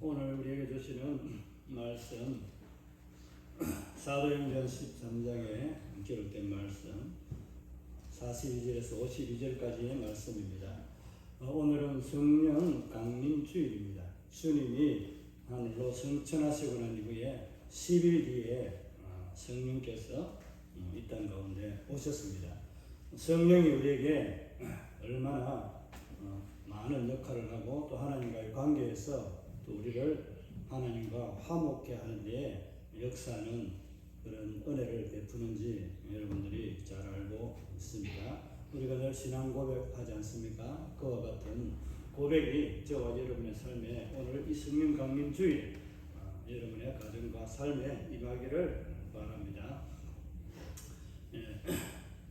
오늘 우리에게 주시는 말씀 사도행전 13장에 기록된 말씀 42절에서 52절까지의 말씀입니다. 오늘은 성령 강림 주일입니다. 주님이 하늘로 승천하시고 난 이후에 10일 뒤에 성령께서 이 땅 가운데 오셨습니다. 성령이 우리에게 얼마나 많은 역할을 하고 또 하나님과의 관계에서 또 우리를 하나님과 화목케 하는 데 역사하는 그런 은혜를 베푸는지 여러분들이 잘 알고 있습니다. 우리가 늘 신앙 고백하지 않습니까? 그와 같은 고백이 저와 여러분의 삶에 오늘 이 성령 강림 주일 여러분의 가정과 삶에 임하기를 바랍니다.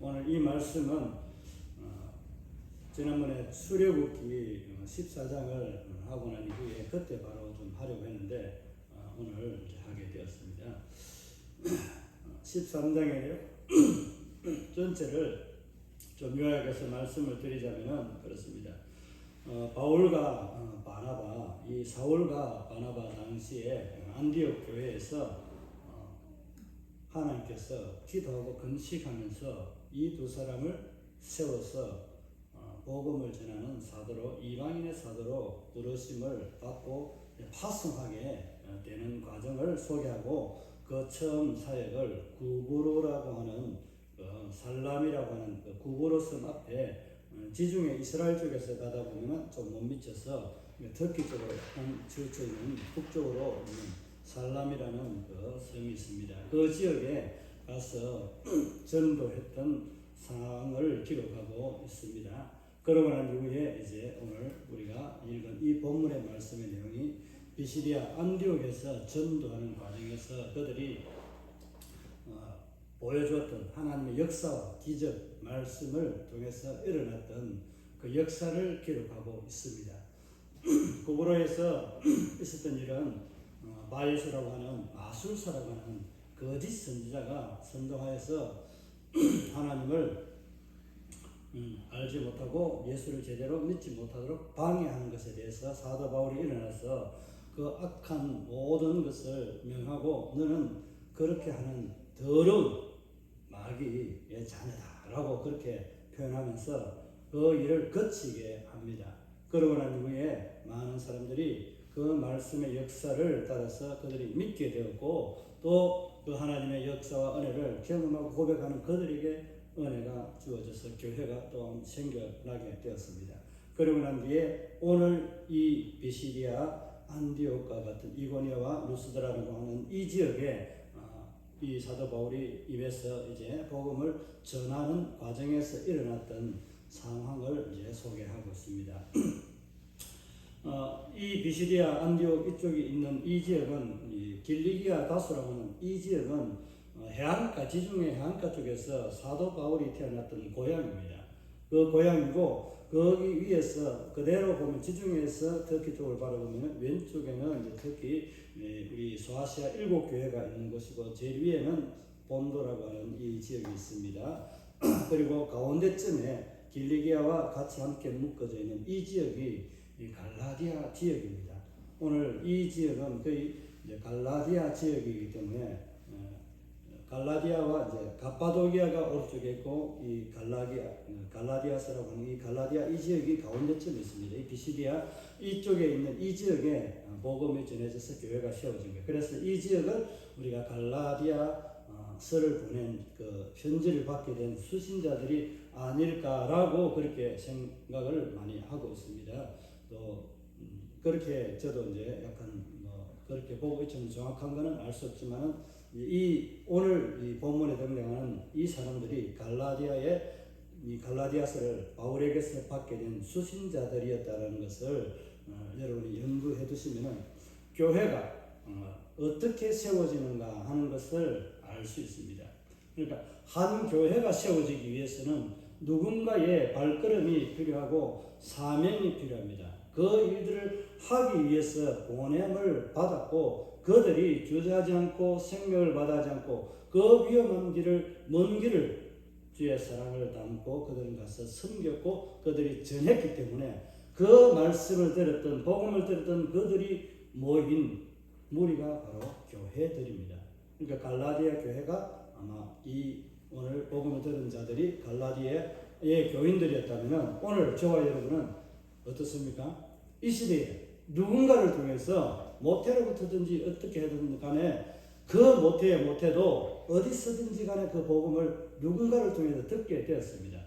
오늘 이 말씀은 지난번에 출애굽기 14장을 하고 난 이후에 그때 바로 좀 하려고 했는데 오늘 이제 하게 되었습니다. 13장의 전체를 좀 요약해서 말씀을 드리자면 그렇습니다. 바울과 바나바, 이 사울과 바나바 당시에 안디옥 교회에서 하나님께서 기도하고 건식하면서 이 두 사람을 세워서 복음을 전하는 사도로, 이방인의 사도로 부르심을 받고 파송하게 되는 과정을 소개하고 그 처음 사역을 구브로라고 하는 살람이라고 하는 그 구브로 섬 앞에 지중해 이스라엘 쪽에서 가다 보면 좀 못 미쳐서 터키 쪽으로 치우쳐 있는 북쪽으로 있는 살람이라는 그 섬이 있습니다. 그 지역에 가서 전도했던 상황을 기록하고 있습니다. 그러고 난 이후에 이제 오늘 우리가 읽은 이 본문의 말씀의 내용이 비시디아 안디옥에서 전도하는 과정에서 그들이 보여주었던 하나님의 역사와 기적 말씀을 통해서 일어났던 그 역사를 기록하고 있습니다. 구브로에서 있었던 일은 바이수라고 하는 마술사라고 하는 거짓 선지자가 선동하여서 하나님을 알지 못하고 예수를 제대로 믿지 못하도록 방해하는 것에 대해서 사도 바울이 일어나서 그 악한 모든 것을 명하고 너는 그렇게 하는 더러운 마귀의 자녀다라고 그렇게 표현하면서 그 일을 거치게 합니다. 그러고 난 이후에 많은 사람들이 그 말씀의 역사를 따라서 그들이 믿게 되었고 또 그 하나님의 역사와 은혜를 경험하고 고백하는 그들에게 은혜가 주어져서 교회가 또 생겨나게 되었습니다. 그러고 난 뒤에 오늘 이 비시디아 안디옥과 같은 이고니아와 루스드라라고 하는 이 지역에 이 사도 바울이 입에서 이제 복음을 전하는 과정에서 일어났던 상황을 이제 소개하고 있습니다. 이 비시디아 안디옥 이쪽에 있는 이 지역은 이 길리기아 다수라고 하는 이 지역은 해안가, 지중해 해안가 쪽에서 사도 바울이 태어났던 고향입니다. 그 고향이고 거기 위에서 그대로 보면 지중해에서 터키 쪽을 바라보면 왼쪽에는 이제 터키 우리 소아시아 7교회가 있는 곳이고 제일 위에는 본도라고 하는 이 지역이 있습니다. 그리고 가운데쯤에 길리기아와 같이 함께 묶어져 있는 이 지역이 이 갈라디아 지역입니다. 오늘 이 지역은 거의 이제 갈라디아 지역이기 때문에 갈라디아와 이제 가파도기아가 오른쪽에 있고 이 갈라디아스라고 하는 이 갈라디아 이 지역이 가운데쯤에 있습니다. 이 비시디아 이쪽에 있는 이 지역에 복음이 전해져서 교회가 세워진 거예요. 그래서 이 지역은 우리가 갈라디아서를 보낸 그 편지를 받게 된 수신자들이 아닐까라고 그렇게 생각을 많이 하고 있습니다. 또 그렇게 저도 이제 약간 그렇게 보고 있지만 정확한 거는 알 수 없지만은 이 오늘 이 본문에 등장하는 이 사람들이 이 갈라디아서를 바울에게서 받게 된 수신자들이었다는 것을 여러분이 연구해 두시면은 교회가 어떻게 세워지는가 하는 것을 알 수 있습니다. 그러니까 한 교회가 세워지기 위해서는 누군가의 발걸음이 필요하고 사명이 필요합니다. 그 일들을 하기 위해서 보냄을 받았고 그들이 주저하지 않고 생명을 받아지 않고 그 위험한 길을 먼 길을 주의 사랑을 담고 그들은 가서 섬겼고 그들이 전했기 때문에 그 말씀을 들었던 복음을 들었던 그들이 모인 무리가 바로 교회들입니다. 그러니까 갈라디아 교회가 아마 이 오늘 복음을 들은 자들이 갈라디아의 교인들이었다면 오늘 저와 여러분은 어떻습니까? 이 시대에 누군가를 통해서 모태로부터든지 어떻게 해든 간에 그 모태도 어디서든지 간에 그 복음을 누군가를 통해서 듣게 되었습니다.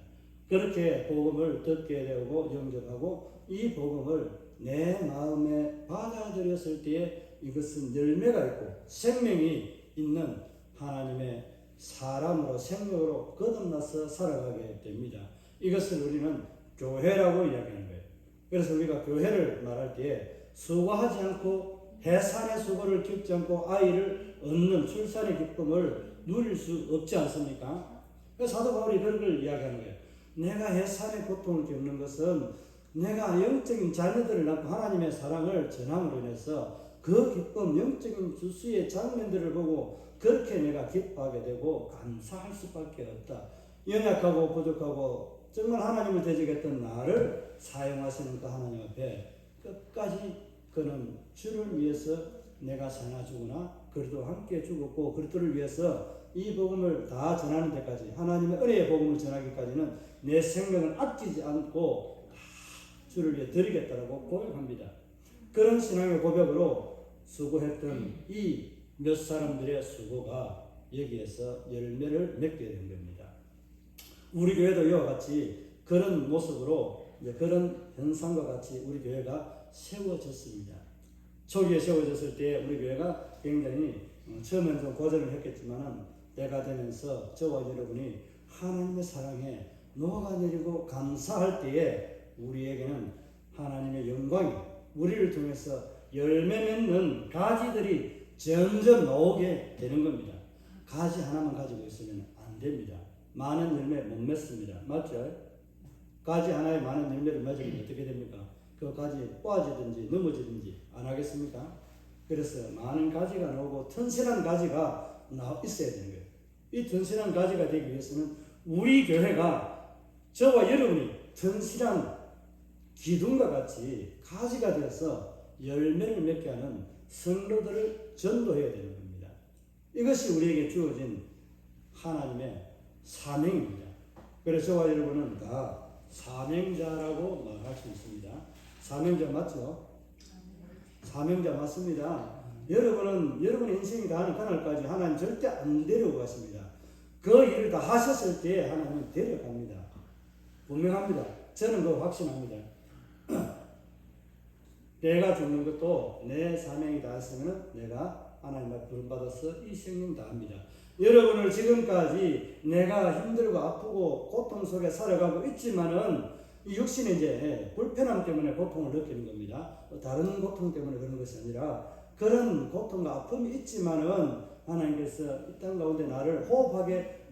그렇게 복음을 듣게 되고 영접하고 이 복음을 내 마음에 받아들였을 때에 이것은 열매가 있고 생명이 있는 하나님의 사람으로 생명으로 거듭나서 살아가게 됩니다. 이것을 우리는 교회라고 이야기하는 거예요. 그래서 우리가 교회를 말할 때에 수고하지 않고 해산의 수고를 겪지 않고 아이를 얻는 출산의 기쁨을 누릴 수 없지 않습니까? 그래서 사도 바울이 그런 걸 이야기하는 거예요. 내가 해산의 고통을 겪는 것은 내가 영적인 자녀들을 낳고 하나님의 사랑을 전함으로 인해서 그 기쁨, 영적인 주수의 장면들을 보고 그렇게 내가 기뻐하게 되고 감사할 수밖에 없다. 연약하고 부족하고 정말 하나님을 대적했던 나를 사용하시는 그 하나님 앞에 끝까지 그는 주를 위해서 내가 사나 죽으나 그리스도와 함께 죽었고 그리스도를 위해서 이 복음을 다 전하는 데까지 하나님의 은혜의 복음을 전하기까지는 내 생명을 아끼지 않고 다 주를 위해 드리겠다라고 고백합니다. 그런 신앙의 고백으로 수고했던 이 몇 사람들의 수고가 여기에서 열매를 맺게 된 겁니다. 우리 교회도 이와 같이 그런 모습으로 그런 현상과 같이 우리 교회가 세워졌습니다. 초기에 세워졌을 때 우리 교회가 굉장히 처음엔 좀 고전을 했겠지만 때가 되면서 저와 여러분이 하나님의 사랑에 녹아내리고 감사할 때에 우리에게는 하나님의 영광이 우리를 통해서 열매 맺는 가지들이 점점 나오게 되는 겁니다. 가지 하나만 가지고 있으면 안 됩니다. 많은 열매 못 맺습니다. 맞죠? 가지 하나에 많은 열매를 맺으면 어떻게 됩니까? 그 가지 빠지든지 넘어지든지 안 하겠습니까? 그래서 많은 가지가 나오고 튼실한 가지가 있어야 되는 거예요. 이 튼실한 가지가 되기 위해서는 우리 교회가 저와 여러분이 튼실한 기둥과 같이 가지가 되어서 열매를 맺게 하는 성도들을 전도해야 되는 겁니다. 이것이 우리에게 주어진 하나님의 사명입니다. 그래서 저와 여러분은 다 사명자라고 말할 수 있습니다. 사명자 맞죠? 사명자 맞습니다. 여러분은 여러분의 인생이 다하는 그날까지 하나님 절대 안 데려고 가십니다. 그 일을 다 하셨을 때 하나님은 데려갑니다. 분명합니다. 저는 그거 확신합니다. 내가 죽는 것도 내 사명이 닿았으면 내가 하나님 앞에 부름받아서 이 생명 다합니다. 여러분을 지금까지 내가 힘들고 아프고 고통 속에 살아가고 있지만은 이 육신의 이제 불편함 때문에 고통을 느끼는 겁니다. 다른 고통 때문에 그런 것이 아니라 그런 고통과 아픔이 있지만은 하나님께서 이 땅 가운데 나를 호흡하게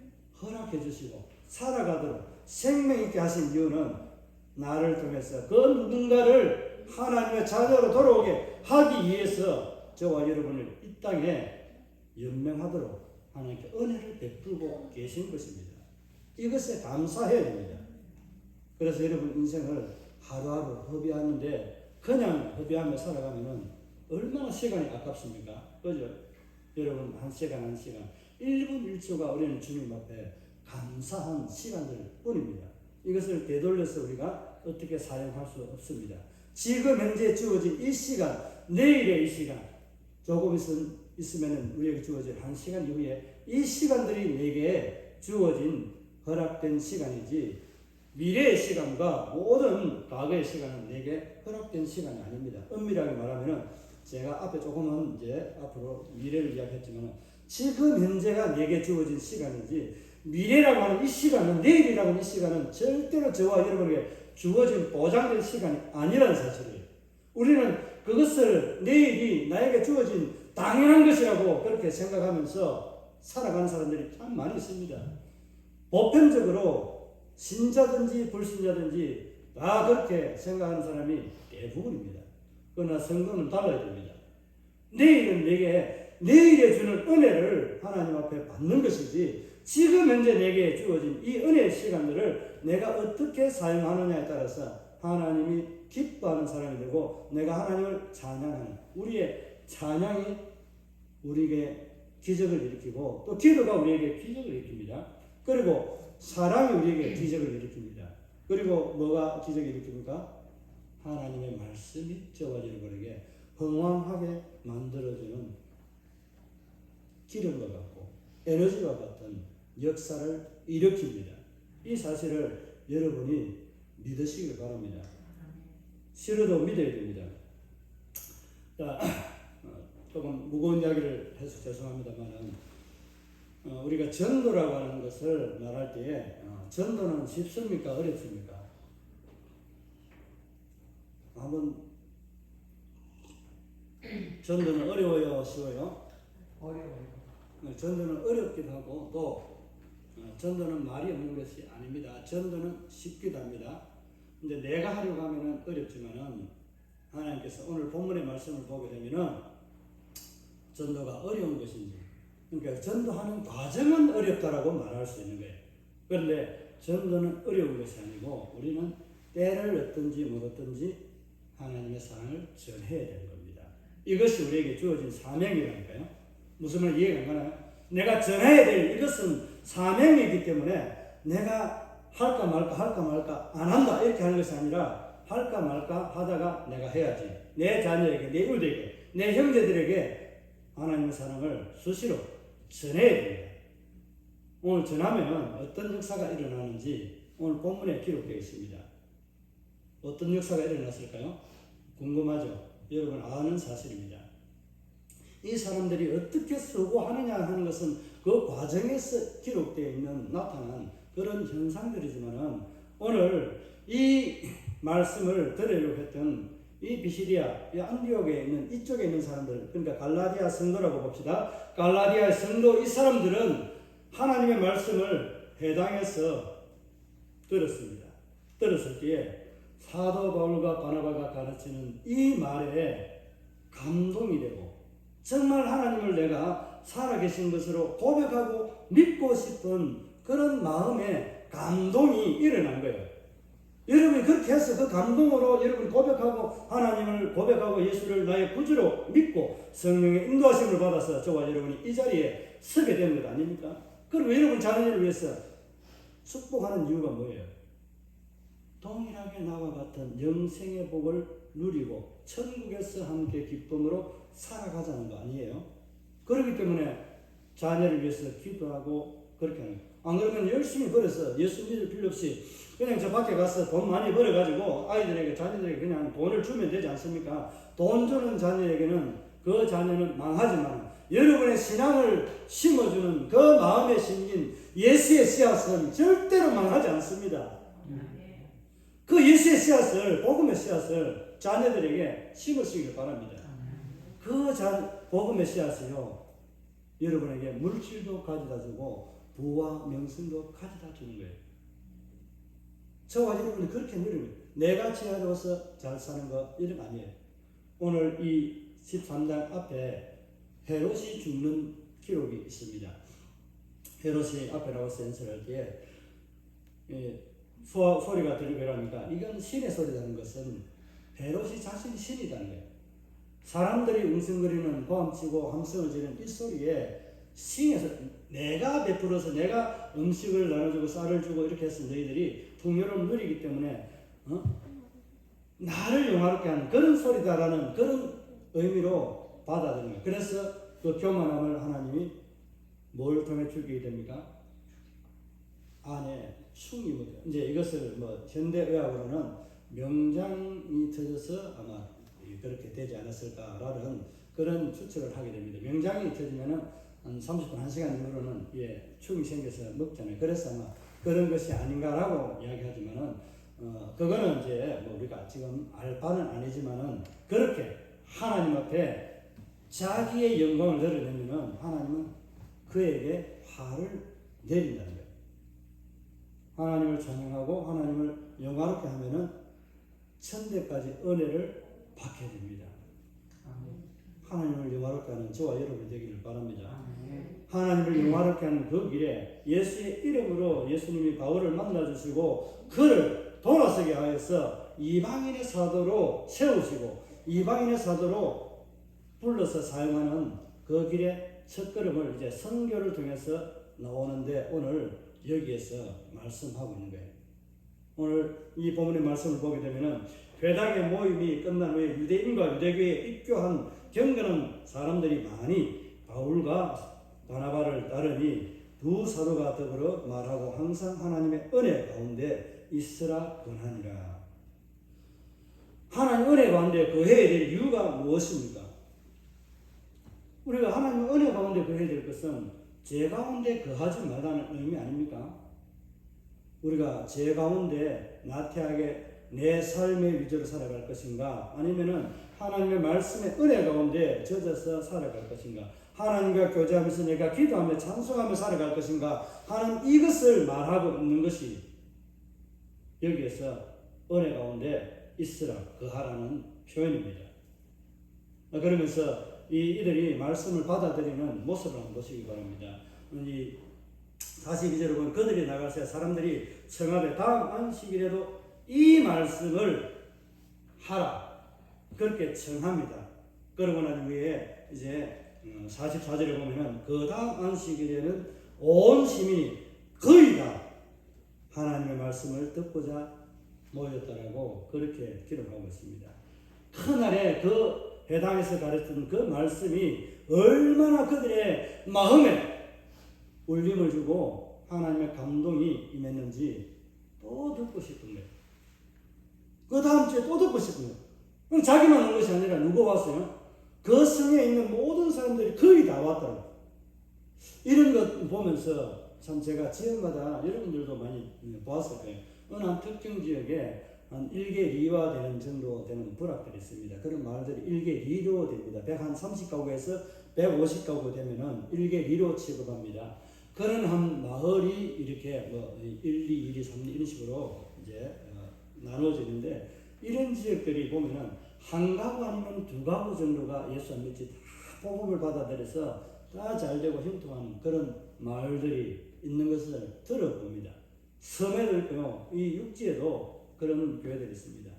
허락해 주시고 살아가도록 생명 있게 하신 이유는 나를 통해서 그 누군가를 하나님의 자녀로 돌아오게 하기 위해서 저와 여러분을 이 땅에 연명하도록 하나님께 은혜를 베풀고 계신 것입니다. 이것에 감사해야 됩니다. 그래서 여러분 인생을 하루하루 허비하는데 그냥 허비하며 살아가면은 얼마나 시간이 아깝습니까? 그죠? 여러분 한 시간 1분 1초가 우리는 주님 앞에 감사한 시간들 뿐입니다. 이것을 되돌려서 우리가 어떻게 사용할 수 없습니다. 지금 현재 주어진 이 시간, 내일의 이 시간, 조금 있으면 우리에게 주어질 한 시간 이후에 이 시간들이 내게 주어진 허락된 시간이지 미래의 시간과 모든 과거의 시간은 내게 허락된 시간이 아닙니다. 엄밀하게 말하면 제가 앞에 조금은 이제 앞으로 미래를 이야기했지만 지금 현재가 내게 주어진 시간이지 미래라고 하는 이 시간은 내일이라고 하는 이 시간은 절대로 저와 여러분에게 주어진 보장된 시간이 아니라는 사실이에요. 우리는 그것을 내일이 나에게 주어진 당연한 것이라고 그렇게 생각하면서 살아가는 사람들이 참 많이 있습니다. 보편적으로 신자든지 불신자든지 다 그렇게 생각하는 사람이 대부분입니다. 그러나 성도는 달라야 됩니다. 내일은 내게 내일에 주는 은혜를 하나님 앞에 받는 것이지 지금 현재 내게 주어진 이 은혜의 시간들을 내가 어떻게 사용하느냐에 따라서 하나님이 기뻐하는 사람이 되고 내가 하나님을 찬양하는 우리의 찬양이 우리에게 기적을 일으키고 또 기도가 우리에게 기적을 일으킵니다. 그리고 사랑이 우리에게 기적을 일으킵니다. 그리고 뭐가 기적을 일으킵니까? 하나님의 말씀이 저와 여러분에게 흥왕하게 만들어주는 기름과 같고 에너지와 같은 역사를 일으킵니다. 이 사실을 여러분이 믿으시길 바랍니다. 싫어도 믿어야 됩니다. 자, 조금 무거운 이야기를 해서 죄송합니다만 우리가 전도라고 하는 것을 말할 때에 전도는 쉽습니까? 어렵습니까? 한번 전도는 어려워요? 쉬워요? 어려워요. 전도는 어렵기도 하고 또 전도는 말이 없는 것이 아닙니다. 전도는 쉽기도 합니다. 근데 내가 하려고 하면은 어렵지만은 하나님께서 오늘 본문의 말씀을 보게 되면은 전도가 어려운 것인지 그러니까 전도하는 과정은 어렵다라고 말할 수 있는 거예요. 그런데 전도는 어려운 것이 아니고 우리는 때를 얻든지 못 얻든지 하나님의 사랑을 전해야 되는 겁니다. 이것이 우리에게 주어진 사명이라니까요. 무슨 말 이해가 안 가나요? 내가 전해야 될 이것은 사명이기 때문에 내가 할까 말까 안 한다 이렇게 하는 것이 아니라 할까 말까 하다가 내가 해야지. 내 자녀에게, 내 이웃에게, 내 형제들에게 하나님의 사랑을 수시로 전해야 됩니다. 오늘 전하면 어떤 역사가 일어나는지 오늘 본문에 기록되어 있습니다. 어떤 역사가 일어났을까요? 궁금하죠? 여러분 아는 사실입니다. 이 사람들이 어떻게 수고하느냐 하는 것은 그 과정에서 기록되어 있는 나타난 그런 현상들이지만은 오늘 이 말씀을 들으려고 했던 이 비시디아, 이 안디옥에 있는 이쪽에 있는 사람들, 그러니까 갈라디아 성도라고 봅시다. 갈라디아 성도 이 사람들은 하나님의 말씀을 해당해서 들었습니다. 들었을 때에 사도 바울과 바나바가 가르치는 이 말에 감동이 되고 정말 하나님을 내가 살아계신 것으로 고백하고 믿고 싶은 그런 마음에 감동이 일어난 거예요. 여러분이 그렇게 해서 그 감동으로 여러분이 고백하고 하나님을 고백하고 예수를 나의 구주로 믿고 성령의 인도하심을 받아서 저와 여러분이 이 자리에 서게 된 것 아닙니까? 그럼 여러분 자녀를 위해서 축복하는 이유가 뭐예요? 동일하게 나와 같은 영생의 복을 누리고 천국에서 함께 기쁨으로 살아가자는 거 아니에요? 그렇기 때문에 자녀를 위해서 기도하고 그렇게 하는 거예요. 안 그러면 열심히 벌어서 예수 믿을 필요 없이 그냥 저 밖에 가서 돈 많이 벌어가지고 아이들에게 자녀들에게 그냥 돈을 주면 되지 않습니까? 돈 주는 자녀에게는 그 자녀는 망하지만 여러분의 신앙을 심어주는 그 마음에 심긴 예수의 씨앗은 절대로 망하지 않습니다. 그 예수의 씨앗을 복음의 씨앗을 자녀들에게 심으시길 바랍니다. 그 복음의 씨앗이요 여러분에게 물질도 가져다 주고 부와 명성도 가져다 주는 거예요. 저와 여러분이 그렇게 누립니다. 내가 지하로서 잘 사는 거 이런 거 아니에요. 오늘 이 13장 앞에 헤롯이 죽는 기록이 있습니다. 헤롯이 앞에 나와서 연설할 때에 소리가 들리니까 이건 신의 소리라는 것은 헤롯이 자신이 신이라는 거예요. 사람들이 웅성거리는 고함치고 함성을 지르는 이 소리에 신에서 내가 베풀어서 내가 음식을 나눠주고 쌀을 주고 이렇게 해서 너희들이 풍요를 누리기 때문에 나를 영화롭게 하는 그런 소리다라는 그런 의미로 받아들인 거예요. 그래서 그 교만함을 하나님이 뭘 통해 죽이게 됩니까? 안에 충이 묻어요. 이제 이것을 현대의학으로는 명장이 터져서 아마 그렇게 되지 않았을까라는 그런 추측을 하게 됩니다. 명장이 터지면은 한 30분, 1시간 이후로는 충이 생겨서 먹잖아요. 그래서 아마 그런 것이 아닌가라고 이야기하지만은 그거는 이제 우리가 지금 알 바는 아니지만은 그렇게 하나님 앞에 자기의 영광을 드러내면은 하나님은 그에게 화를 내린다는 거예요. 하나님을 찬양하고 하나님을 영화롭게 하면은 천대까지 은혜를 받게 됩니다. 하나님을 영화롭게 하는 저와 여러분이 되기를 바랍니다. 하나님을 영화롭게 하는 그 길에 예수의 이름으로 예수님이 바울을 만나주시고 그를 돌아서게 하여서 이방인의 사도로 세우시고 이방인의 사도로 불러서 사용하는 그 길의 첫걸음을 이제 선교를 통해서 나오는데 오늘 여기에서 말씀하고 있는 거예요. 오늘 이 본문의 말씀을 보게 되면은 회당의 모임이 끝난 후에 유대인과 유대교에 입교한 경건한 사람들이 많이 바울과 바나바를 따르니 두 사도가 더불어 말하고 항상 하나님의 은혜 가운데 있으라 권하니라. 하나님 은혜 가운데 거해야 될 이유가 무엇입니까? 우리가 하나님 은혜 가운데 거해야 될 것은 죄 가운데 거하지 말라는 의미 아닙니까? 우리가 죄 가운데 나태하게 내 삶의 위주로 살아갈 것인가, 아니면은 하나님의 말씀의 은혜 가운데 젖어서 살아갈 것인가, 하나님과 교제하면서 내가 기도하며 찬송하며 살아갈 것인가 하는 이것을 말하고 있는 것이 여기에서 은혜 가운데 있으라 거하라는 표현입니다. 그러면서 이들이 말씀을 받아들이는 모습을 한번 보시기 바랍니다. 이 42절을 보면 그들이 나가서 사람들이 청하되 다음 안식일에도 이 말씀을 하라 그렇게 청합니다. 그러고 난 후에 이제 44절에 보면은 그 다음 안식일에는 온 시민이 거의 다 하나님의 말씀을 듣고자 모였다라고 그렇게 기록하고 있습니다. 그날에 그 회당에서 가르친 그 말씀이 얼마나 그들의 마음에 울림을 주고 하나님의 감동이 임했는지 또 듣고 싶은 거예요. 그 다음 주에 또 듣고 싶은 거예요. 그럼 자기만 온 것이 아니라 누가 왔어요? 그 성에 있는 모든 사람들이 거의 다 왔더라고요. 이런 것 보면서 참 제가 지역마다 여러분들도 많이 보았을 거예요. 어느 한 특정 지역에 한 1개 리와 되는 정도 되는 부락들이 있습니다. 그런 마을들이 1개 리로 됩니다. 130가구에서 150가구 되면은 1개 리로 취급합니다. 그런 한 마을이 이렇게 뭐 1, 2, 1, 2, 3, 이런 식으로 이제 나눠지는데, 이런 지역들이 보면은 한 가구 아니면 두 가구 정도가 예수 안 믿지 다 복음을 받아들여서 다 잘되고 형통하는 그런 마을들이 있는 것을 들어봅니다. 섬에도 있고요, 이 육지에도 그런 교회들이 있습니다.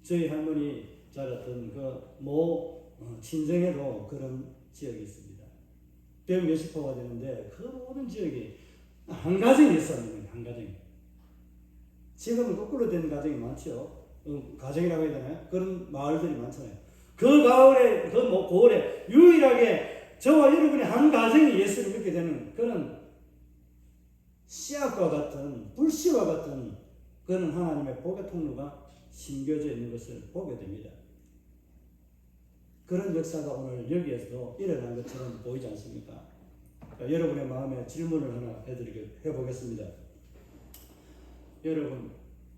저희 할머니 자랐던 그 친정에도 그런 지역이 있습니다. 100몇십 호가 되는데 그 모든 지역이 한 가정이 있었는데, 한 가정이. 지금은 거꾸로 된 가정이 많죠. 가정이라고 해야 되나요? 그런 마을들이 많잖아요. 그 가을에, 고을에 유일하게 저와 여러분이 한 가정이 예수를 믿게 되는 그런 씨앗과 같은, 불씨와 같은 그런 하나님의 복의 통로가 심겨져 있는 것을 보게 됩니다. 그런 역사가 오늘 여기에서도 일어난 것처럼 보이지 않습니까? 여러분의 마음에 질문을 하나 해보겠습니다.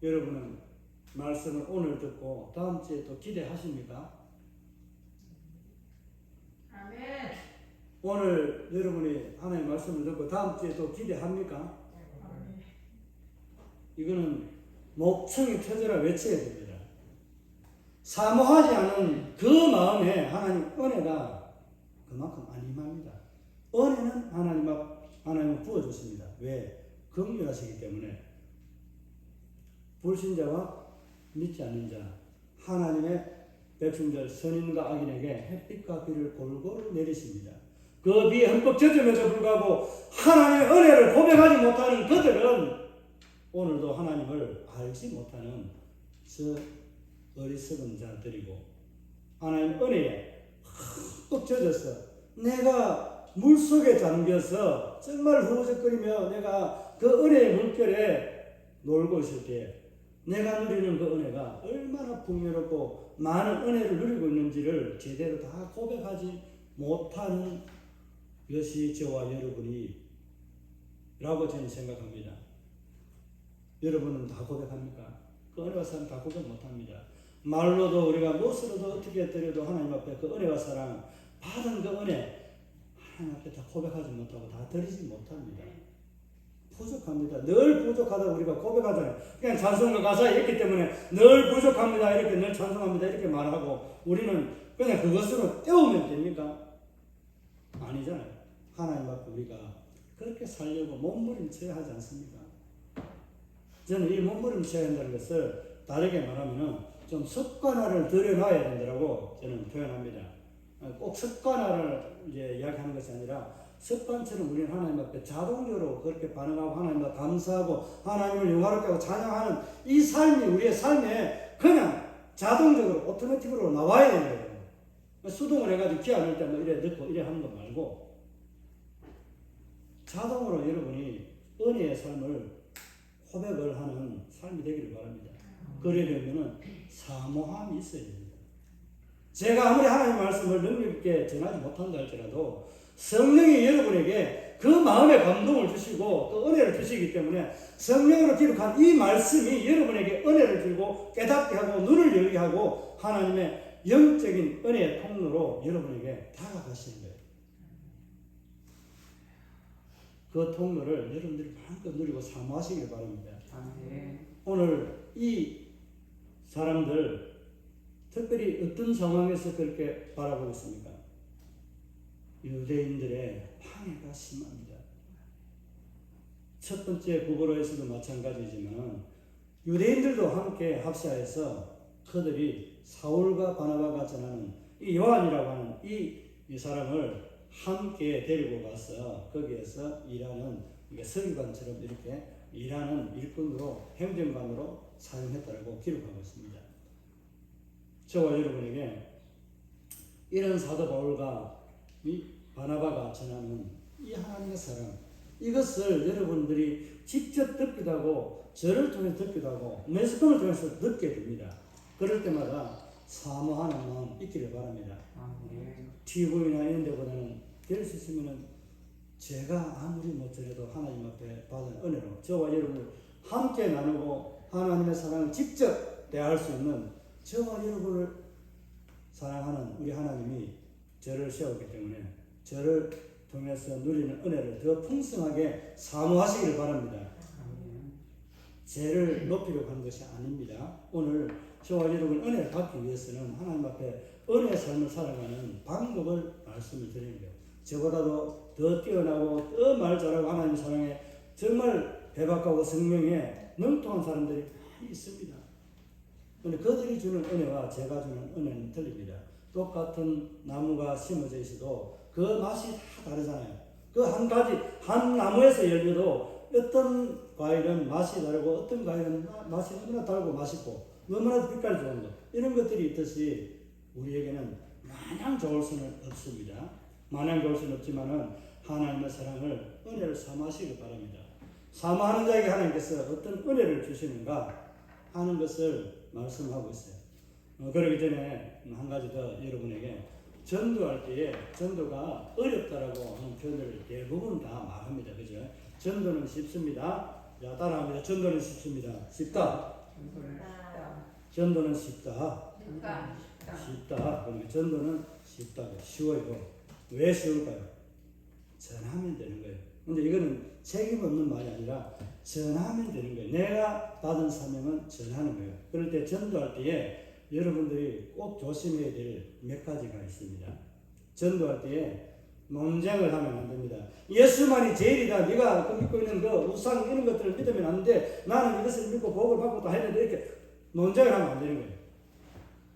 여러분은 말씀을 오늘 듣고 다음 주에 또 기대하십니까? 아멘. 오늘 여러분이 하나님의 말씀을 듣고 다음 주에 또 기대합니까? 아멘. 이거는 목청이 터져라 외쳐야 됩니다. 사모하지 않은 그 마음에 하나님 은혜가 그만큼 안 임합니다. 은혜는 하나님은 부어주십니다. 왜? 긍휼하시기 때문에. 불신자와 믿지 않는 자, 하나님의 백성들 선인과 악인에게 햇빛과 비를 골고루 내리십니다. 그 비에 흠뻑 젖으면서 불구하고 하나님의 은혜를 고백하지 못하는 그들은 오늘도 하나님을 알지 못하는 저 어리석은 자들이고, 하나님 은혜에 흠뻑 젖어서 내가 물속에 잠겨서 정말 흐느적거리며 내가 그 은혜의 물결에 놀고 있을 때 내가 누리는 그 은혜가 얼마나 풍요롭고 많은 은혜를 누리고 있는지를 제대로 다 고백하지 못하는 것이 저와 여러분이 라고 저는 생각합니다. 여러분은 다 고백합니까? 그 은혜와 사랑 다 고백 못합니다. 말로도 우리가 무엇으로도 어떻게 드려도 하나님 앞에 그 은혜와 사랑 받은 그 은혜 하나님 앞에 다 고백하지 못하고 다 드리지 못합니다. 부족합니다. 늘 부족하다고 우리가 고백하잖아요. 그냥 찬송가 가사에 있기 때문에 늘 부족합니다, 이렇게 늘 찬송합니다 이렇게 말하고 우리는 그냥 그것으로 때우면 됩니까? 아니잖아요. 하나님 앞에 우리가 그렇게 살려고 몸부림쳐야 하지 않습니까? 저는 이 몸부림쳐야 한다는 것을 다르게 말하면은 좀 습관화를 들여놔야 된다고 저는 표현합니다. 꼭 습관화를 이제 이야기하는 것이 아니라 습관처럼 우리는 하나님 앞에 자동적으로 그렇게 반응하고 하나님 앞에 감사하고 하나님을 영화롭게 하고 찬양하는 이 삶이 우리의 삶에 그냥 자동적으로 오토매틱으로 나와야 되는 거예요. 수동을 해가지고 기 안 올 때 뭐 이래 넣고 이래 하는 거 말고 자동으로 여러분이 은혜의 삶을 고백을 하는 삶이 되기를 바랍니다. 그러려면 사모함이 있어야 됩니다. 제가 아무리 하나님의 말씀을 능력 있게 전하지 못한다 할지라도 성령이 여러분에게 그 마음의 감동을 주시고 또 은혜를 주시기 때문에 성령으로 기록한 이 말씀이 여러분에게 은혜를 주고 깨닫게 하고 눈을 열게 하고 하나님의 영적인 은혜의 통로로 여러분에게 다가가시는 거예요. 그 통로를 여러분들이 마음껏 누리고 사모하시길 바랍니다. 오늘 이 사람들 특별히 어떤 상황에서 그렇게 바라보고 있습니까? 유대인들의 방해가 심합니다. 첫 번째 구보로에서도 마찬가지지만 유대인들도 함께 합사해서 그들이 사울과 바나바가 전하는 이 요한이라고 하는 이 사람을 함께 데리고 가서 거기에서 일하는 서기관처럼 이렇게 일하는 일꾼으로 행정관으로 사용했다고 기록하고 있습니다. 저와 여러분에게 이런 사도 바울과 이 바나바가 전하는 이 하나님의 사랑 이것을 여러분들이 직접 듣기도 하고 저를 통해 듣기도 하고 매스컴을 통해서 듣게 됩니다. 그럴 때마다 사모하는 마음 있기를 바랍니다. TV나 이런 데보다는 될 수 있으면 제가 아무리 못해도 하나님 앞에 받은 은혜로 저와 여러분을 함께 나누고 하나님의 사랑을 직접 대할 수 있는 저와 여러분을 사랑하는 우리 하나님이 저를 세웠기 때문에 저를 통해서 누리는 은혜를 더 풍성하게 사모하시기를 바랍니다. 죄를 높이려고 하는 것이 아닙니다. 오늘 저와 여러분 은혜를 받기 위해서는 하나님 앞에 은혜의 삶을 살아가는 방법을 말씀을 드리는 거예요. 저보다도 더 뛰어나고 더 말 잘하고 하나님 사랑에 정말 배박하고 성령에 능통한 사람들이 많이 있습니다. 그런데 그들이 주는 은혜와 제가 주는 은혜는 틀립니다. 똑같은 나무가 심어져 있어도 그 맛이 다 다르잖아요. 그 한 가지 한 나무에서 열려도 어떤 과일은 맛이 다르고 어떤 과일은 맛이 너무나 달고 맛있고 너무나 빛깔이 좋은 것 이런 것들이 있듯이 우리에게는 마냥 좋을 수는 없습니다. 마냥 좋을 수는 없지만은 하나님의 사랑을 은혜를 사모하시기 바랍니다. 사모하는 자에게 하나님께서 어떤 은혜를 주시는가 하는 것을 말씀하고 있어요. 그러기 전에 한 가지 더 여러분에게 전도할 때에 전도가 어렵다라고 하는 표현을 대부분 다 말합니다. 그죠? 전도는 쉽습니다. 자, 따라합니다. 전도는 쉽습니다. 쉽다. 전도는 쉽다. 쉽다. 그러면 전도는 쉽다고 쉬워요. 왜 쉬울까요? 전하면 되는 거예요. 근데 이거는 책임 없는 말이 아니라 전하면 되는 거예요. 내가 받은 사명은 전하는 거예요. 그럴 때 전도할 때에 여러분들이 꼭 조심해야 될 몇 가지가 있습니다. 전도할 때에 논쟁을 하면 안 됩니다. 예수만이 제일이다. 네가 그 믿고 있는 그 우상 이런 것들을 믿으면 안 돼. 나는 이것을 믿고 복을 받고 다 했는데 이렇게 논쟁을 하면 안 되는 거예요.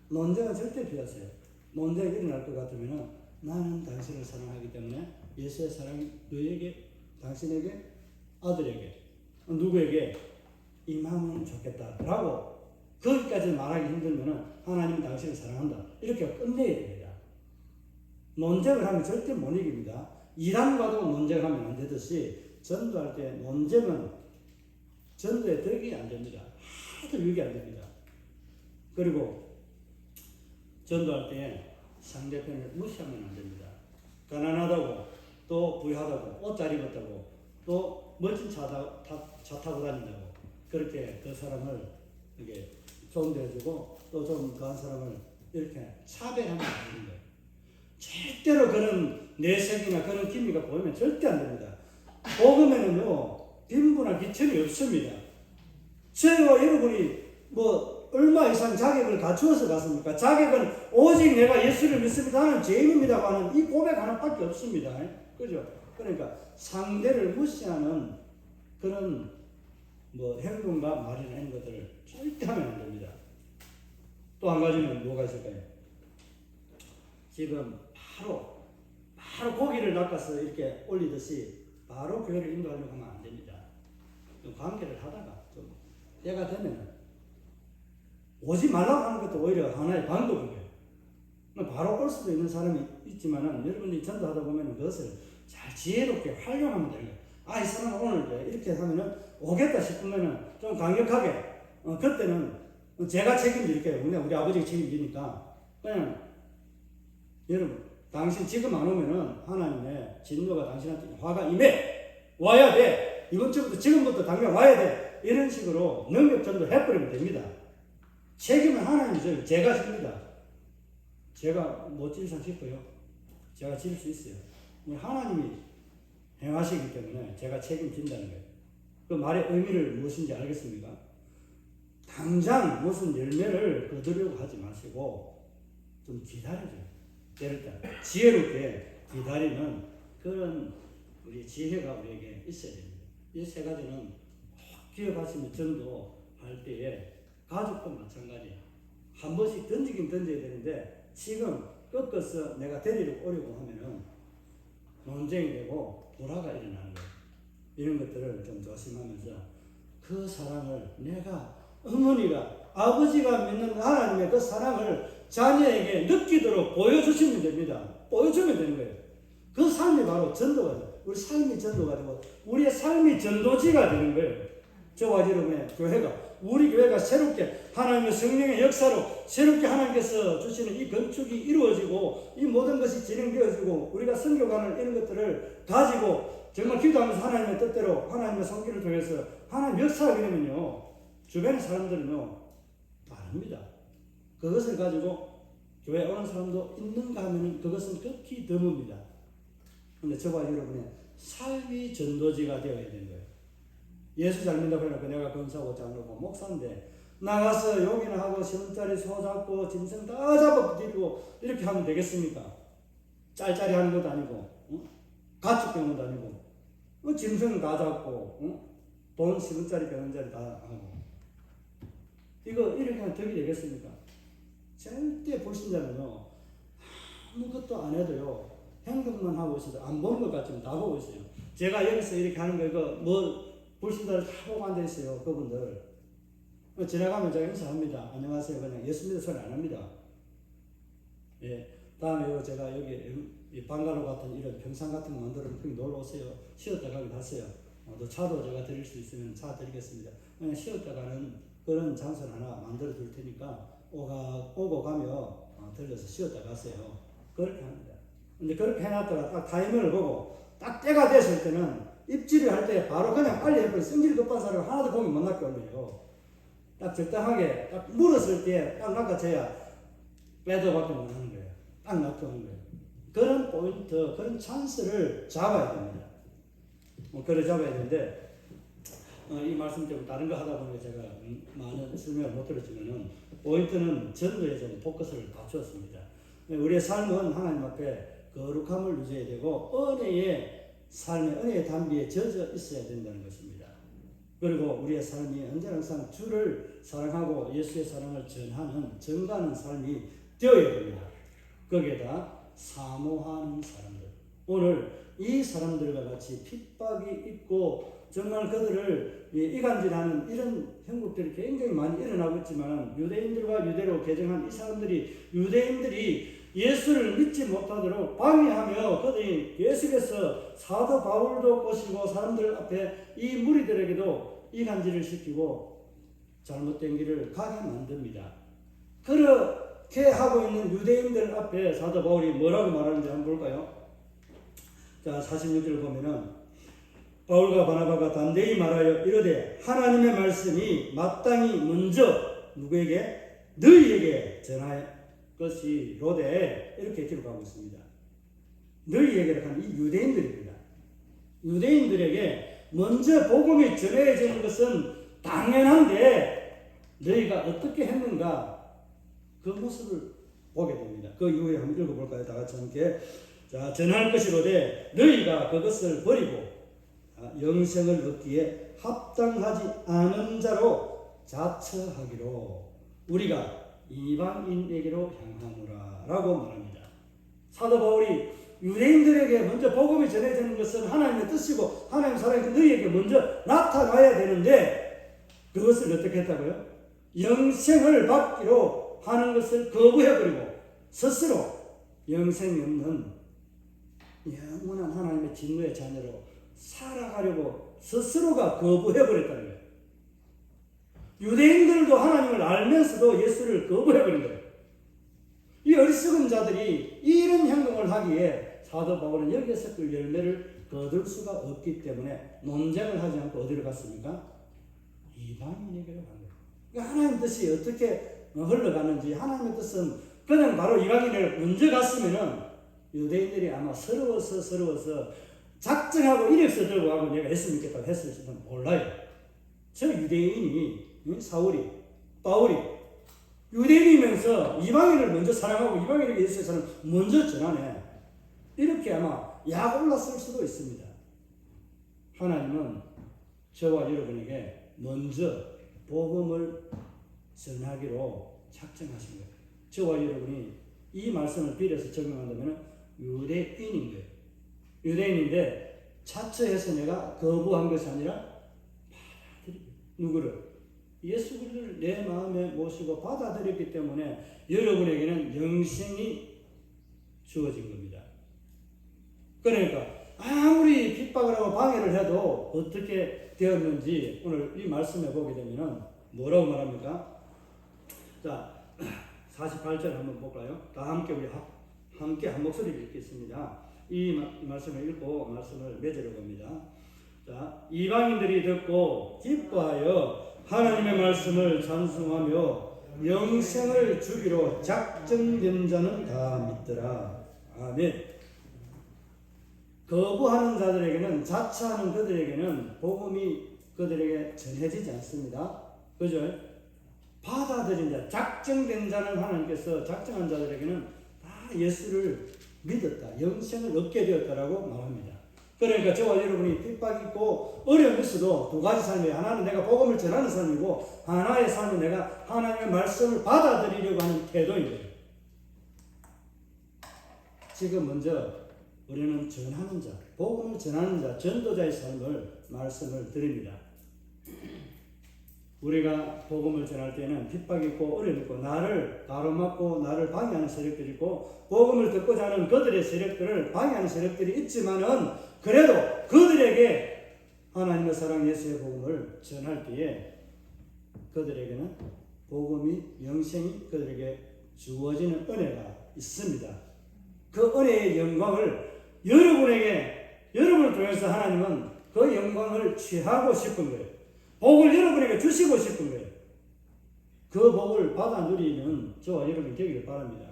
논쟁은 절대 피하세요. 논쟁이 일어날 것 같으면 나는 당신을 사랑하기 때문에 예수의 사랑이 너에게 당신에게 아들에게 누구에게 임하면 좋겠다라고 거기까지 말하기 힘들면 하나님은 당신을 사랑한다 이렇게 끝내야 됩니다. 논쟁을 하면 절대 못 이깁니다. 이란과도 논쟁하면 안 되듯이 전도할 때 논쟁은 전도에 덕이 안 됩니다. 하나도 유익이 안 됩니다. 그리고 전도할 때 상대편을 무시하면 안 됩니다. 가난하다고 또 부유하다고 옷 잘 입었다고 또 멋진 차 타고 다닌다고 그렇게 그 사람을 이렇게 존대해주고 또 좀 그한 사람을 이렇게 차별하면 안 되는 거예요. 절대로 그런 내색이나 그런 기미가 보이면 절대 안 됩니다. 복음에는요 빈부나 기천이 없습니다. 저와 여러분이 뭐 얼마 이상 자격을 갖추어서 갔습니까? 자격은 오직 내가 예수를 믿습니다 하는 죄인입니다고 하는 이 고백 하나밖에 없습니다. 그죠? 그러니까 상대를 무시하는 그런 뭐 행동과 말이나 이런 것들을 절대 하면 안 됩니다. 또 한 가지는 뭐가 있을까요? 지금 바로 고기를 낚아서 이렇게 올리듯이 바로 교회를 인도하려고 하면 안 됩니다. 좀 관계를 하다가 좀 때가 되면 오지 말라고 하는 것도 오히려 하나의 방법이에요. 바로 올 수도 있는 사람이 있지만은 여러분들이 전도하다 보면 그것을 잘 지혜롭게 활용하면 되는 거예요. 아, 이 사람은 오늘 이렇게 하면은 오겠다 싶으면은 좀 강력하게 그때는 제가 책임질게요. 우리 아버지가 책임지니까 그냥 여러분 당신 지금 안 오면은 하나님의 진노가 당신한테 화가 임해 와야 돼. 이번 주부터 지금부터 당장 와야 돼. 이런 식으로 능력 전도 해버리면 됩니다. 책임은 하나님이죠. 제가 집니다. 제가 못 질상 싶어요. 제가 질 수 있어요. 하나님이 행하시기 때문에 제가 책임진다는 거예요. 그 말의 의미를 무엇인지 알겠습니까? 당장 무슨 열매를 거두려고 하지 마시고 좀 기다려줘요. 예를 들어 지혜롭게 기다리는 그런 우리 지혜가 우리에게 있어야 됩니다. 이 세 가지는 꼭 기억하시면 전도할 때에 가족도 마찬가지예요. 한 번씩 던지긴 던져야 되는데 지금 꺾어서 내가 데리러 오려고 하면은 논쟁이 되고 불화가 일어나는 거예요. 이런 것들을 좀 조심하면서 그 사랑을 내가 어머니가 아버지가 믿는 하나님의 그 사랑을 자녀에게 느끼도록 보여주시면 됩니다. 보여주면 되는 거예요. 그 삶이 바로 전도가 돼요. 우리 삶이 전도가 되고 우리의 삶이 전도지가 되는 거예요. 저와 여러분의 교회가 우리 교회가 새롭게 하나님의 성령의 역사로 새롭게 하나님께서 주시는 이 건축이 이루어지고 이 모든 것이 진행되어지고 우리가 선교관을 이런 것들을 가지고 정말 기도하면서 하나님의 뜻대로 하나님의 손길을 통해서 하나님 역사하게 되면요 주변의 사람들은요 다릅니다. 그것을 가지고 교회 오는 사람도 있는가 하면 그것은 극히 드뭅니다. 그런데 저와 여러분의 삶이 전도지가 되어야 되는 거예요. 예수 잘 믿는다고 해놓고 내가 권사고 장로고 목사인데 나가서 욕이나 하고 시험짜리 소잡고 짐승 다 잡아들이고 이렇게 하면 되겠습니까? 짤짤이 하는 것도 아니고 가축 병원도 아니고 짐승 다 잡고 돈 10원짜리 100원짜리 다 하고 이렇게 하면 덕이 되겠습니까? 절대 불신자는요 아무것도 안 해도요 행동만 하고 있어도 안 보는 것 같지만 다 보고 있어요. 제가 여기서 이렇게 하는 거 이거 뭐 불신자를 다 보고 앉아있어요. 그분들 지나가면 제가 인사합니다. 안녕하세요. 그냥 예수 믿어 소리 안 합니다. 예, 다음에 제가 여기 방가로 같은 이런 평상 같은 거 만들어면 거기 놀러 오세요. 쉬었다 가기도 하세요. 또 차도 제가 드릴 수 있으면 차 드리겠습니다. 그냥 쉬었다 가는 그런 장소를 하나 만들어 둘 테니까 오고 가며 들려서 쉬었다 가세요. 그렇게 합니다. 근데 그렇게 해놨다가 딱 타이밍을 보고 딱 때가 됐을 때는 입질을 할 때 바로 그냥 빨리 해버려. 성질 급한 사람을 하나도 공이 못 낚게 올려요. 딱 적당하게 딱 물었을 때 딱 낚아채야 빼도밖에 못 하는 거예요. 딱 낚아오는 거예요. 그런 포인트, 그런 찬스를 잡아야 됩니다. 그래 잡아야 되는데 이 말씀 때문에 다른 거 하다 보니까 제가 많은 설명을 못 들었지만은 포인트는 전도에 좀 포커스를 맞추었습니다. 우리의 삶은 하나님 앞에 거룩함을 유지해야 되고 은혜의 삶의 은혜의 담비에 젖어 있어야 된다는 것입니다. 그리고 우리의 삶이 언제나 항상 주를 사랑하고 예수의 사랑을 전가하는 삶이 되어야 됩니다. 거기에다 사모하는 사람들. 오늘 이 사람들과 같이 핍박이 있고 정말 그들을 이간질하는 이런 형국들이 굉장히 많이 일어나고 있지만 유대인들과 유대로 개정한 이 사람들이 유대인들이 예수를 믿지 못하도록 방해하며 그들이 계속해서 사도 바울도 꼬시고 사람들 앞에 이 무리들에게도 이간질을 시키고 잘못된 길을 가게 만듭니다. 그렇게 하고 있는 유대인들 앞에 사도 바울이 뭐라고 말하는지 한번 볼까요? 자, 46절을 보면은 바울과 바나바가 담대히 말하여 이르되 하나님의 말씀이 마땅히 먼저 누구에게? 너희에게 전할 것이 로되 이렇게 기록하고 있습니다. 너희에게 한 이 유대인들입니다. 유대인들에게 먼저 복음이 전해지는 것은 당연한데 너희가 어떻게 했는가 그 모습을 보게 됩니다. 그 이후에 한번 읽어볼까요? 다 같이 함께. 자, 전할 것이로되 너희가 그것을 버리고 영생을 얻기에 합당하지 않은 자로 자처하기로 우리가 이방인에게로 향하노라 라고 말합니다. 사도 바울이 유대인들에게 먼저 복음이 전해지는 것은 하나님의 뜻이고 하나님 사랑이 너희에게 먼저 나타나야 되는데 그것을 어떻게 했다고요? 영생을 받기로 하는 것을 거부해버리고 스스로 영생이 없는 영원한 하나님의 진노의 자녀로 살아가려고 스스로가 거부해버렸다는 거예요. 유대인들도 하나님을 알면서도 예수를 거부해버린 거예요. 이 어리석은 자들이 이런 행동을 하기에 사도 바울은 여기에서 그 열매를 거둘 수가 없기 때문에 논쟁을 하지 않고 어디로 갔습니까? 이방인에게로 간 거예요. 그러니까 하나님의 뜻이 어떻게 흘러가는지 하나님의 뜻은 그냥 바로 이방인을 먼저 갔으면은 유대인들이 아마 서러워서 작정하고 이력서 들고 가고 내가 했으면 좋겠다고 했을지도 몰라요. 저 유대인이 바울이 유대인이면서 이방인을 먼저 사랑하고 이방인에게 예수의 사랑을 먼저 전하네. 이렇게 아마 약 올랐을 수도 있습니다. 하나님은 저와 여러분에게 먼저 복음을 전하기로 작정하신 거예요. 저와 여러분이 이 말씀을 빌어서 적용한다면 유대인인 거예요. 유대인인데 자처해서 내가 거부한 것이 아니라 받아들이고 누구를? 예수 그리스도를 내 마음에 모시고 받아들였기 때문에 여러분에게는 영생이 주어진 겁니다. 그러니까 아무리 핍박을 하고 방해를 해도 어떻게 되었는지 오늘 이 말씀에 보게 되면 뭐라고 말합니까? 자, 48절 한번 볼까요? 다 함께 우리 함께 한 목소리를 읽겠습니다. 이 말씀을 읽고 말씀을 맺으려 봅니다. 자, 이방인들이 듣고 기뻐하여 하나님의 말씀을 찬송하며 영생을 주기로 작정된 자는 다 믿더라. 아멘. 거부하는 자들에게는 자처하는 그들에게는 복음이 그들에게 전해지지 않습니다. 그죠? 받아들인 자, 작정된 자는 하나님께서 작정한 자들에게는 다 예수를 믿었다. 영생을 얻게 되었다라고 말합니다. 그러니까 저와 여러분이 핍박이 있고 어려움이 있어도 두 가지 삶이에요. 하나는 내가 복음을 전하는 삶이고 하나의 삶은 내가 하나님의 말씀을 받아들이려고 하는 태도인 거예요. 지금 먼저 우리는 전하는 자, 복음을 전하는 자, 전도자의 삶을 말씀을 드립니다. 우리가 복음을 전할 때는 핍박이 있고 어려움이 있고 나를 가로막고 나를 방해하는 세력들이 있고 복음을 듣고자 하는 그들의 세력들을 방해하는 세력들이 있지만은 그래도 그들에게 하나님의 사랑 예수의 복음을 전할 때에 그들에게는 복음이 영생이 그들에게 주어지는 은혜가 있습니다. 그 은혜의 영광을 여러분을 통해서 하나님은 그 영광을 취하고 싶은 거예요. 복을 여러분에게 주시고 싶은 거예요. 그 복을 받아 누리는 저와 여러분이 되기를 바랍니다.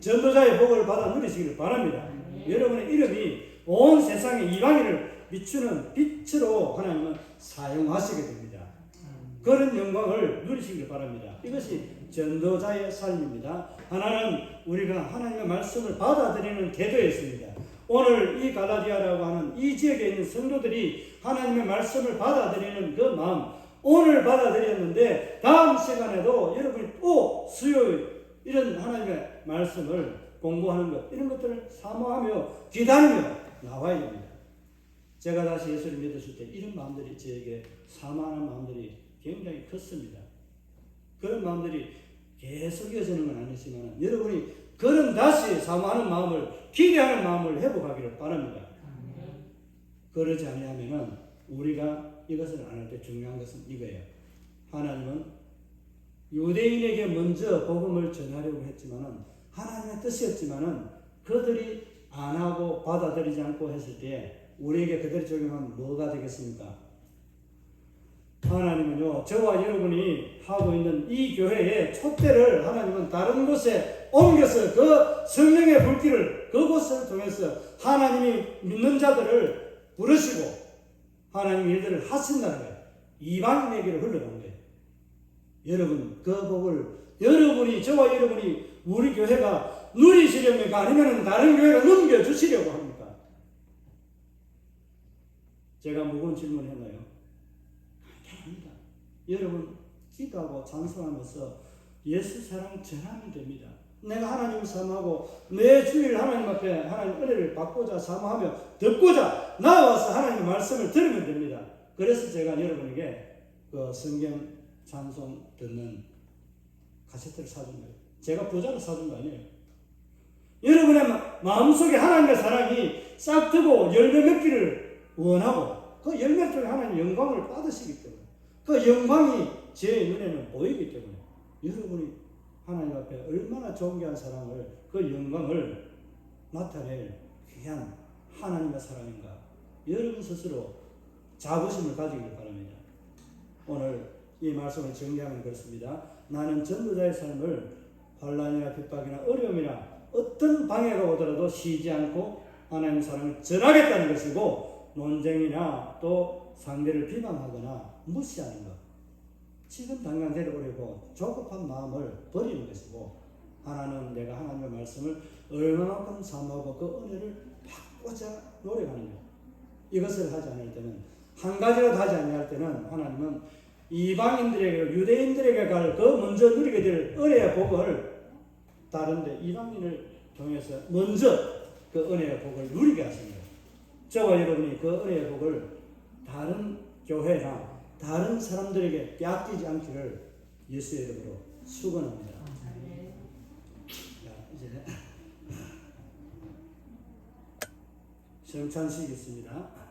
전도자의 복을 받아 누리시기를 바랍니다. 여러분의 이름이 온 세상에 이방인을 비추는 빛으로 하나님은 사용하시게 됩니다. 그런 영광을 누리시기를 바랍니다. 이것이 전도자의 삶입니다. 하나는 우리가 하나님의 말씀을 받아들이는 태도에 있습니다. 오늘 이 갈라디아라고 하는 이 지역에 있는 성도들이 하나님의 말씀을 받아들이는 그 마음, 오늘 받아들였는데 다음 시간에도 여러분이 또 수요일 이런 하나님의 말씀을 공부하는 것, 이런 것들을 사모하며 기다리며 나와야 됩니다. 제가 다시 예수를 믿었을 때 이런 마음들이 저에게 사모하는 마음들이 굉장히 컸습니다. 그런 마음들이 계속 이어지는 건 아니지만 여러분이 그런 다시 사모하는 마음을, 기대하는 마음을 회복하기를 바랍니다. 그러지 아니하면은 우리가 이것을 안 할 때 중요한 것은 이거예요. 하나님은 유대인에게 먼저 복음을 전하려고 했지만은 하나님의 뜻이었지만은 그들이 안 하고 받아들이지 않고 했을 때 우리에게 그대로 적용하면 뭐가 되겠습니까? 하나님은요, 저와 여러분이 하고 있는 이 교회의 촛대를 하나님은 다른 곳에 옮겨서 그 성령의 불길을 그곳을 통해서 하나님이 믿는 자들을 부르시고 하나님 일들을 하신다는 거예요. 이방인에게로 흘러간 거예요. 여러분, 그 복을 여러분이, 저와 여러분이 우리 교회가 누리시렵니까? 아니면 다른 교회가 넘겨주시려고 합니까? 제가 무거운 질문 했나요? 간단합니다. 여러분 기도하고 찬송하면서 예수 사랑 전하면 됩니다. 내가 하나님을 사모하고 매 주일 하나님 앞에 하나님 은혜를 받고자 사모하며 듣고자 나와서 하나님의 말씀을 들으면 됩니다. 그래서 제가 여러분에게 그 성경 찬송 듣는 카세트를 사준 거예요. 제가 부자로 사준 거 아니에요. 여러분의 마음속에 하나님의 사랑이 싹트고 열매 맺기를 원하고 그 열매 쪽에 하나님 영광을 받으시기 때문에 그 영광이 제 눈에는 보이기 때문에 여러분이 하나님 앞에 얼마나 존귀한 사랑을 그 영광을 나타낼 귀한 하나님의 사랑인가 여러분 스스로 자부심을 가지길 바랍니다. 오늘 이 말씀을 정리하면 그렇습니다. 나는 전도자의 삶을 환난이나 핍박이나 어려움이나 어떤 방해가 오더라도 쉬지 않고 하나님의 사랑을 전하겠다는 것이고 논쟁이나 또 상대를 비방하거나 무시하는 것 지금 당장 내려오려고 조급한 마음을 버리는 것이고 하나는 내가 하나님의 말씀을 얼마만큼 사모하고 그 은혜를 받고자 노력하는 것 이것을 하지 않을 때는 한 가지라도 하지 않을 때는 하나님은 이방인들에게 유대인들에게 갈 그 먼저 누리게 될 은혜의 복을 다른데 이방인을 통해서 먼저 그 은혜의 복을 누리게 하십니다. 저와 여러분이 그 은혜의 복을 다른 교회나 다른 사람들에게 빼앗기지 않기를 예수의 이름으로 축원합니다. 자, 이제 성찬식이 있습니다.